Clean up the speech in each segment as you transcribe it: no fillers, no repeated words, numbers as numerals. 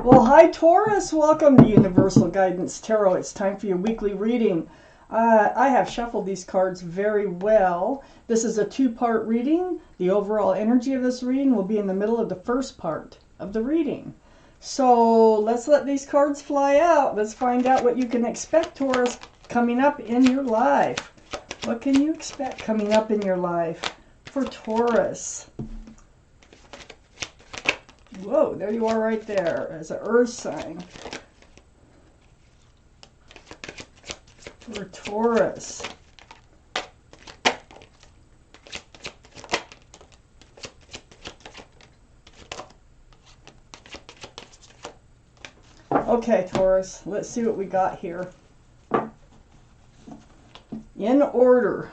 Well, hi Taurus, welcome to Universal Guidance Tarot. It's time for your weekly reading. I have shuffled these cards very well. This is a two-part reading. The overall energy of this reading will be in the middle of the first part of the reading. So let's let these cards fly out. Let's find out what you can expect, Taurus, coming up in your life. What can you expect coming up in your life for Taurus? Whoa, there you are right there as an earth sign. For Taurus. Okay, Taurus, let's see what we got here. In order.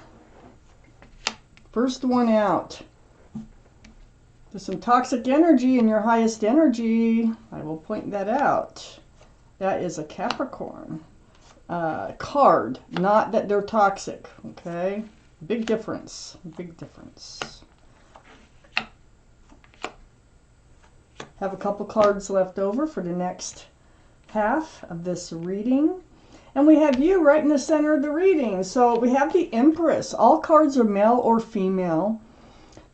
First one out. There's some toxic energy in your highest energy. I will point that out. That is a Capricorn card. Not that they're toxic, okay? Big difference. Big difference. Have a couple cards left over for the next half of this reading. And we have you right in the center of the reading. So we have the Empress. All cards are male or female.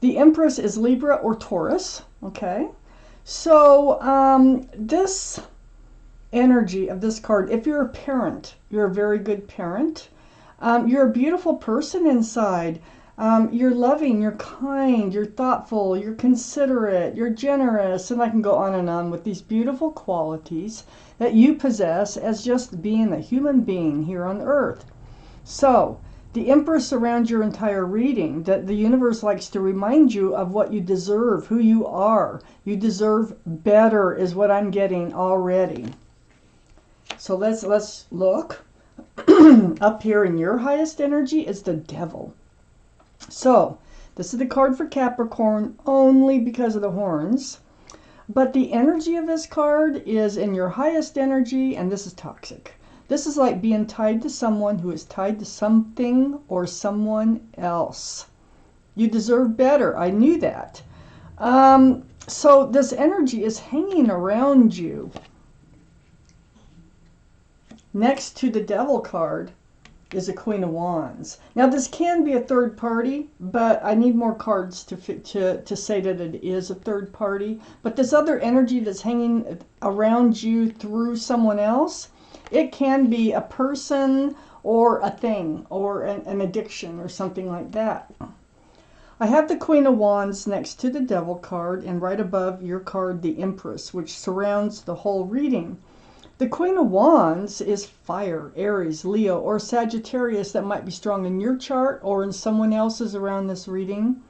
The Empress is Libra or Taurus, okay? So this energy of this card, if you're a parent, you're a very good parent. You're a beautiful person inside. You're loving, you're kind, you're thoughtful, you're considerate, you're generous, and I can go on with these beautiful qualities that you possess as just being a human being here on earth. So the Empress surrounds your entire reading, that the universe likes to remind you of what you deserve, who you are. You deserve better is what I'm getting already. So let's look. Up here in your highest energy is the Devil. So this is the card for Capricorn only because of the horns. But the energy of this card is in your highest energy, and this is toxic. This is like being tied to someone who is tied to something or someone else. You deserve better. I knew that. So this energy is hanging around you. Next to the Devil card is a Queen of Wands. Now this can be a third party, but I need more cards to say that it is a third party. But this other energy that's hanging around you through someone else, it can be a person or a thing or an addiction or something like that. I have the Queen of Wands next to the Devil card, and right above your card, the Empress, which surrounds the whole reading. The Queen of Wands is fire, Aries, Leo, or Sagittarius that might be strong in your chart or in someone else's around this reading.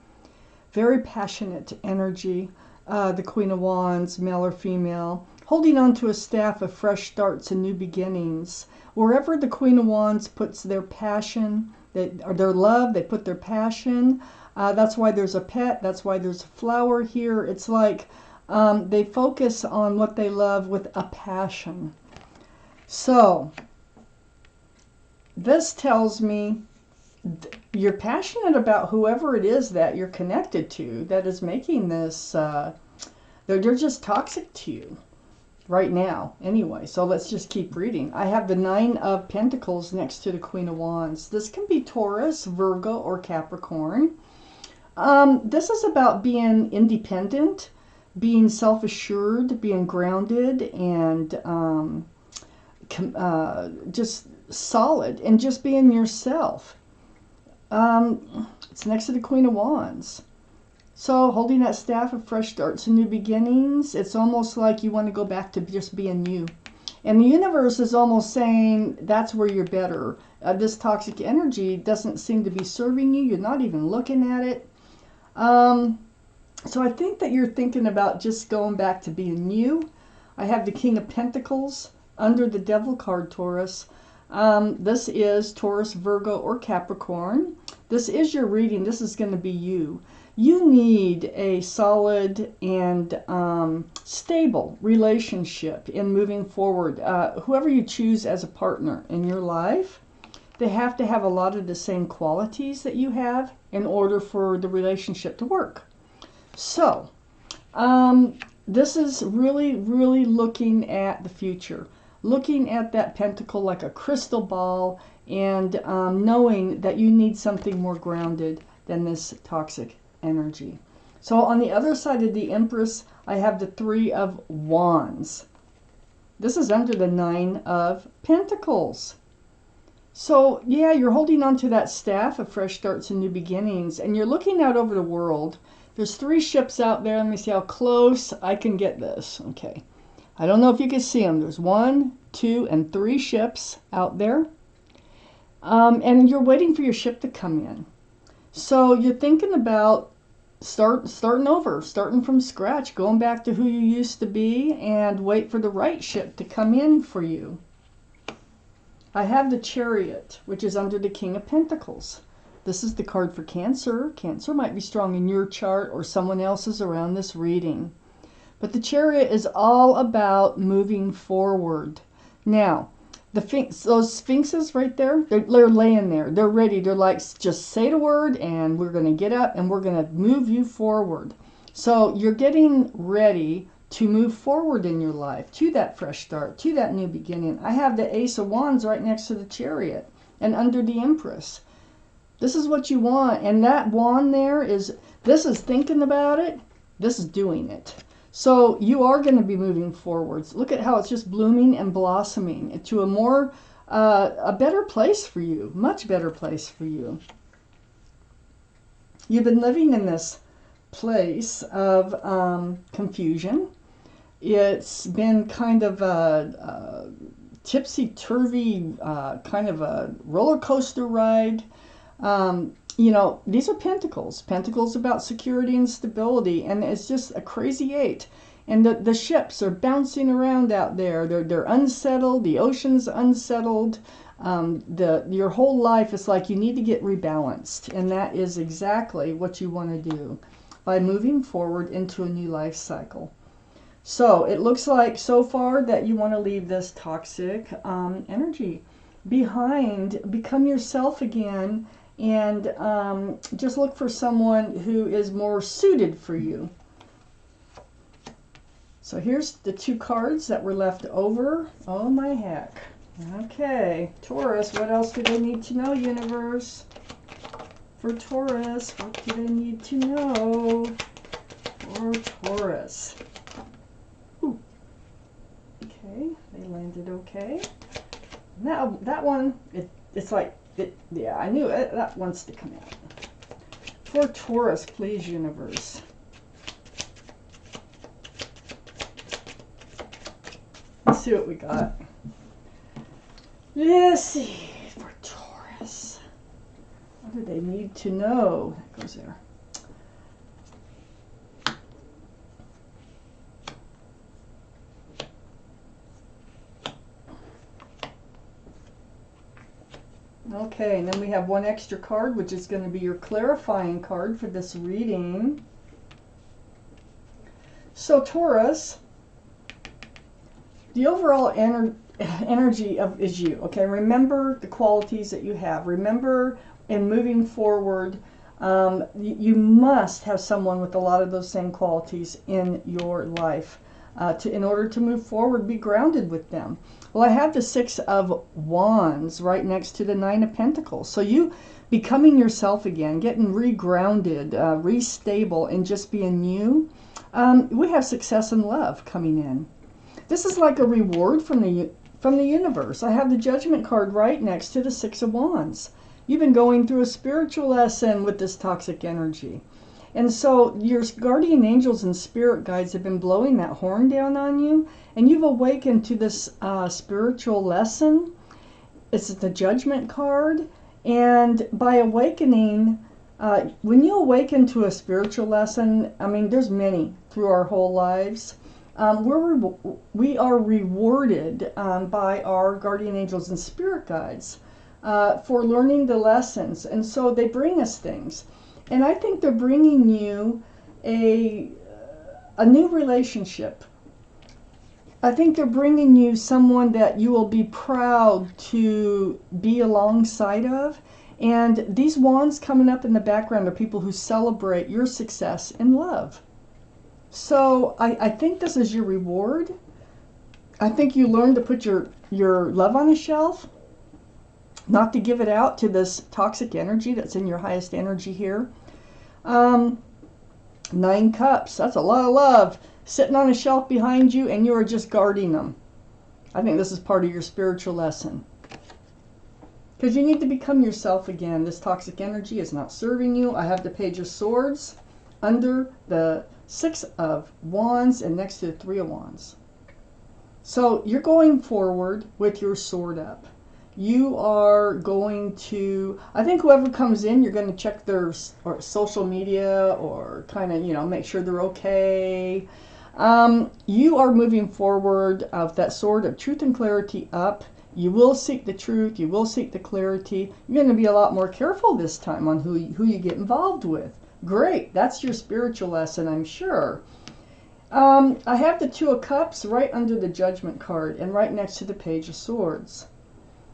Very passionate energy. The Queen of Wands, male or female, holding on to a staff of fresh starts and new beginnings. Wherever the Queen of Wands puts their passion, or their love, they put their passion. That's why there's a pet. That's why there's a flower here. It's like they focus on what they love with a passion. So this tells me you're passionate about whoever it is that you're connected to that is making this, they're just toxic to you right now. Anyway, so let's just keep reading. I have the Nine of Pentacles next to the Queen of Wands. This can be Taurus, Virgo, or Capricorn. This is about being independent, being self-assured, being grounded, and just solid, and just being yourself. It's next to the Queen of Wands. So holding that staff of fresh starts and new beginnings, it's almost like you want to go back to just being you. And the universe is almost saying that's where you're better. This toxic energy doesn't seem to be serving you. You're not even looking at it. So I think that you're thinking about just going back to being you. I have the King of Pentacles under the Devil card, Taurus. This is Taurus, Virgo, or Capricorn. This is your reading. This is going to be you. You need a solid and stable relationship in moving forward. Whoever you choose as a partner in your life, they have to have a lot of the same qualities that you have in order for the relationship to work. So, this is really, really looking at the future, looking at that pentacle like a crystal ball, and knowing that you need something more grounded than this toxic energy. So on the other side of the Empress, I have the Three of Wands. This is under the Nine of Pentacles. So yeah, you're holding on to that staff of fresh starts and new beginnings, and you're looking out over the world. There's 3 ships out there. Let me see how close I can get this. Okay. I don't know if you can see them. There's 1, 2, and 3 ships out there. And you're waiting for your ship to come in. So you're thinking about starting over, starting from scratch, going back to who you used to be, and wait for the right ship to come in for you. I have the Chariot, which is under the King of Pentacles. This is the card for Cancer. Cancer might be strong in your chart or someone else's around this reading. But the Chariot is all about moving forward. Now, those sphinxes right there, they're laying there. They're ready. They're like, just say the word and we're going to get up and we're going to move you forward. So you're getting ready to move forward in your life, to that fresh start, to that new beginning. I have the Ace of Wands right next to the Chariot and under the Empress. This is what you want. And that wand there this is thinking about it. This is doing it. So you are going to be moving forwards. Look at how it's just blooming and blossoming to a better place for you, much better place for you. You've been living in this place of confusion. It's been kind of a tipsy-turvy, kind of a roller coaster ride. You know, these are pentacles. Pentacles about security and stability, and it's just a crazy 8. And the ships are bouncing around out there. They're unsettled. The ocean's unsettled. Your whole life is like you need to get rebalanced, and that is exactly what you want to do by moving forward into a new life cycle. So it looks like so far that you want to leave this toxic energy behind, become yourself again, and just look for someone who is more suited for you. So here's the 2 cards that were left over. Oh my heck. Okay, Taurus, what else do they need to know, universe? For Taurus, what do they need to know for Taurus? Ooh. Okay, they landed okay. Now that one, it's like, yeah, I knew it. That wants to come out. For Taurus, please, universe. Let's see what we got. Let's see, for Taurus. What do they need to know? That goes there. Okay, and then we have 1 extra card, which is going to be your clarifying card for this reading. So Taurus, the overall energy is you. Okay, remember the qualities that you have. Remember, in moving forward, you must have someone with a lot of those same qualities in your life. In order to move forward, be grounded with them. Well, I have the 6 of Wands right next to the 9 of Pentacles. So you becoming yourself again, getting regrounded, restable, and just being you. We have success and love coming in. This is like a reward from the universe. I have the Judgment card right next to the 6 of Wands. You've been going through a spiritual lesson with this toxic energy. And so your guardian angels and spirit guides have been blowing that horn down on you, and you've awakened to this spiritual lesson. It's the Judgment card, and by awakening, when you awaken to a spiritual lesson, I mean, there's many through our whole lives. We are rewarded by our guardian angels and spirit guides for learning the lessons, and so they bring us things. And I think they're bringing you a new relationship. I think they're bringing you someone that you will be proud to be alongside of. And these wands coming up in the background are people who celebrate your success in love. So I think this is your reward. I think you learn to put your love on a shelf, not to give it out to this toxic energy that's in your highest energy here. 9 cups, that's a lot of love sitting on a shelf behind you, and you are just guarding them. I think this is part of your spiritual lesson. Because you need to become yourself again. This toxic energy is not serving you. I have the Page of Swords under the 6 of Wands and next to the 3 of Wands. So you're going forward with your sword up. You are going to, I think whoever comes in, you're going to check their social media or kind of, you know, make sure they're okay. You are moving forward with that sword of truth and clarity up. You will seek the truth. You will seek the clarity. You're going to be a lot more careful this time on who you get involved with. Great. That's your spiritual lesson, I'm sure. I have the 2 of Cups right under the Judgment card and right next to the Page of Swords.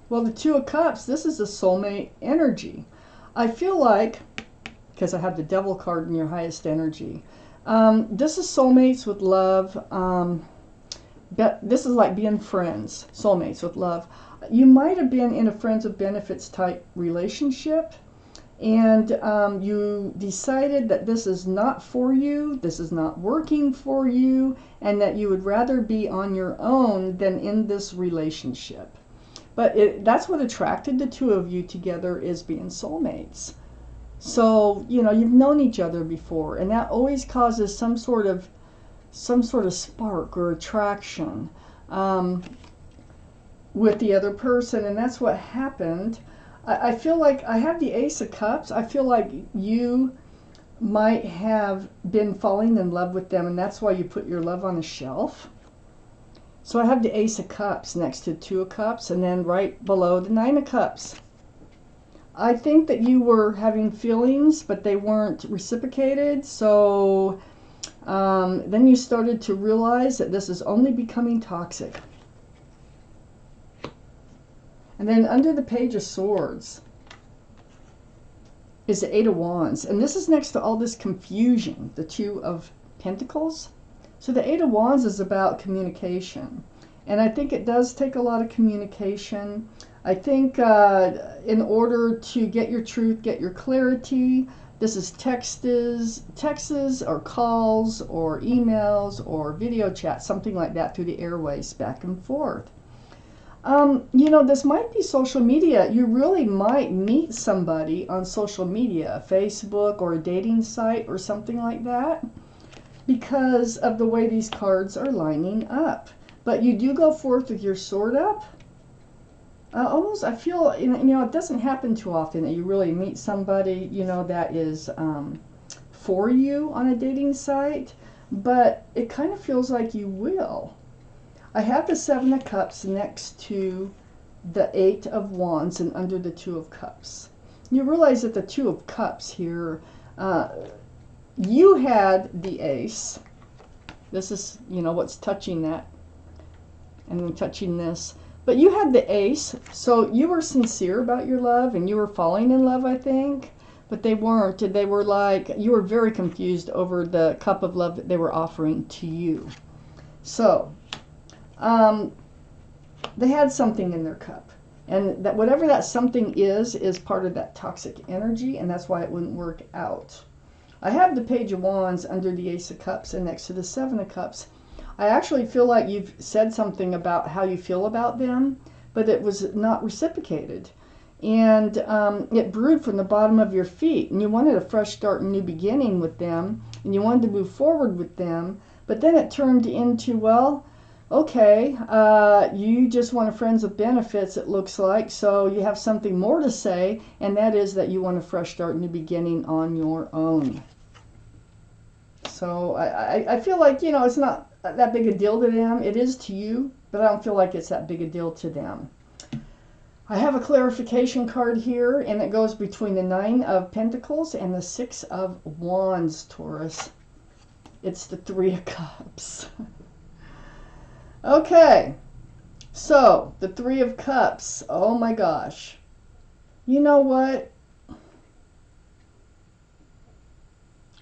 Well, the 2 of Cups, this is a soulmate energy. I feel like, because I have the Devil card in your highest energy, this is soulmates with love. This is like being friends, soulmates with love. You might have been in a friends with benefits type relationship, and you decided that this is not for you, this is not working for you, and that you would rather be on your own than in this relationship. But that's what attracted the 2 of you together, is being soulmates. So, you know, you've known each other before, and that always causes some sort of spark or attraction with the other person, and that's what happened. I feel like I have the Ace of Cups. I feel like you might have been falling in love with them, and that's why you put your love on a shelf. So I have the Ace of Cups next to 2 of Cups, and then right below the 9 of Cups. I think that you were having feelings, but they weren't reciprocated. So then you started to realize that this is only becoming toxic. And then under the Page of Swords is the 8 of Wands. And this is next to all this confusion, the 2 of Pentacles. So the 8 of Wands is about communication. And I think it does take a lot of communication. I think in order to get your truth, get your clarity, this is texts or calls or emails or video chat, something like that through the airways back and forth. You know, this might be social media. You really might meet somebody on social media, Facebook or a dating site or something like that, because of the way these cards are lining up. But you do go forth with your sword up. Almost, I feel, you know, it doesn't happen too often that you really meet somebody, you know, that is for you on a dating site, but it kind of feels like you will. I have the 7 of Cups next to the 8 of Wands and under the 2 of Cups. You realize that the 2 of Cups here, you had the Ace. This is, you know, what's touching that. And I'm touching this. But you had the Ace, so you were sincere about your love, and you were falling in love, I think. But they weren't. They were like, you were very confused over the cup of love that they were offering to you. So, they had something in their cup. And that whatever that something is part of that toxic energy, and that's why it wouldn't work out. I have the Page of Wands under the Ace of Cups and next to the 7 of Cups. I actually feel like you've said something about how you feel about them, but it was not reciprocated. And it brewed from the bottom of your feet, and you wanted a fresh start and new beginning with them, and you wanted to move forward with them, but then it turned into, well, okay, you just want a friends with benefits, it looks like, so you have something more to say, and that is that you want a fresh start and new beginning on your own. So I feel like, you know, it's not that big a deal to them. It is to you, but I don't feel like it's that big a deal to them. I have a clarification card here, and it goes between the 9 of Pentacles and the 6 of Wands, Taurus. It's the 3 of Cups. Okay, so the 3 of Cups. Oh my gosh. You know what?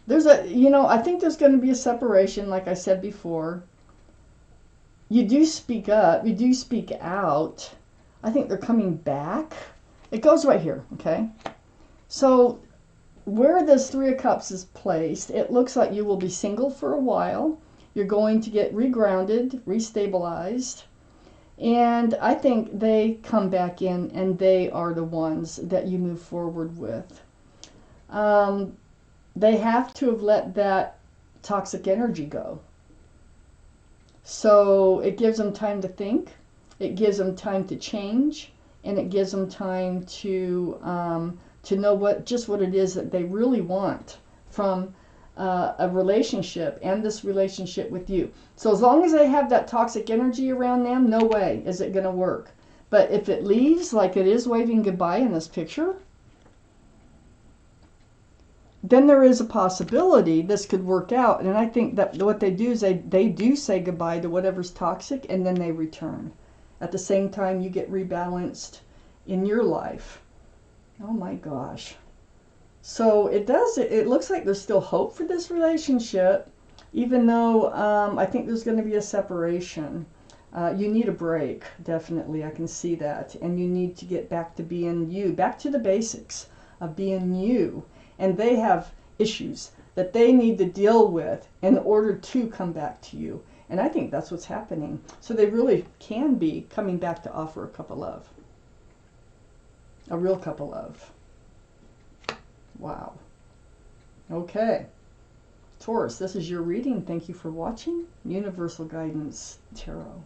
There's a, you know, I think there's going to be a separation, like I said before. You do speak up, you do speak out. I think they're coming back. It goes right here, okay? So where this Three of Cups is placed, it looks like you will be single for a while. You're going to get regrounded, restabilized. And I think they come back in and they are the ones that you move forward with. They have to have let that toxic energy go. So it gives them time to think, it gives them time to change, and it gives them time to know what it is that they really want from a relationship, and this relationship with you. So as long as they have that toxic energy around them, no way is it going to work. But if it leaves, like it is waving goodbye in this picture, then there is a possibility this could work out. And I think that what they do is they do say goodbye to whatever's toxic, and then they return. At the same time, you get rebalanced in your life. Oh my gosh. So it looks like there's still hope for this relationship, even though I think there's going to be a separation. You need a break, definitely. I can see that. And you need to get back to being you, back to the basics of being you. And they have issues that they need to deal with in order to come back to you. And I think that's what's happening. So they really can be coming back to offer a cup of love. A real cup of love. Wow. Okay. Taurus, this is your reading. Thank you for watching. Universal Guidance Tarot.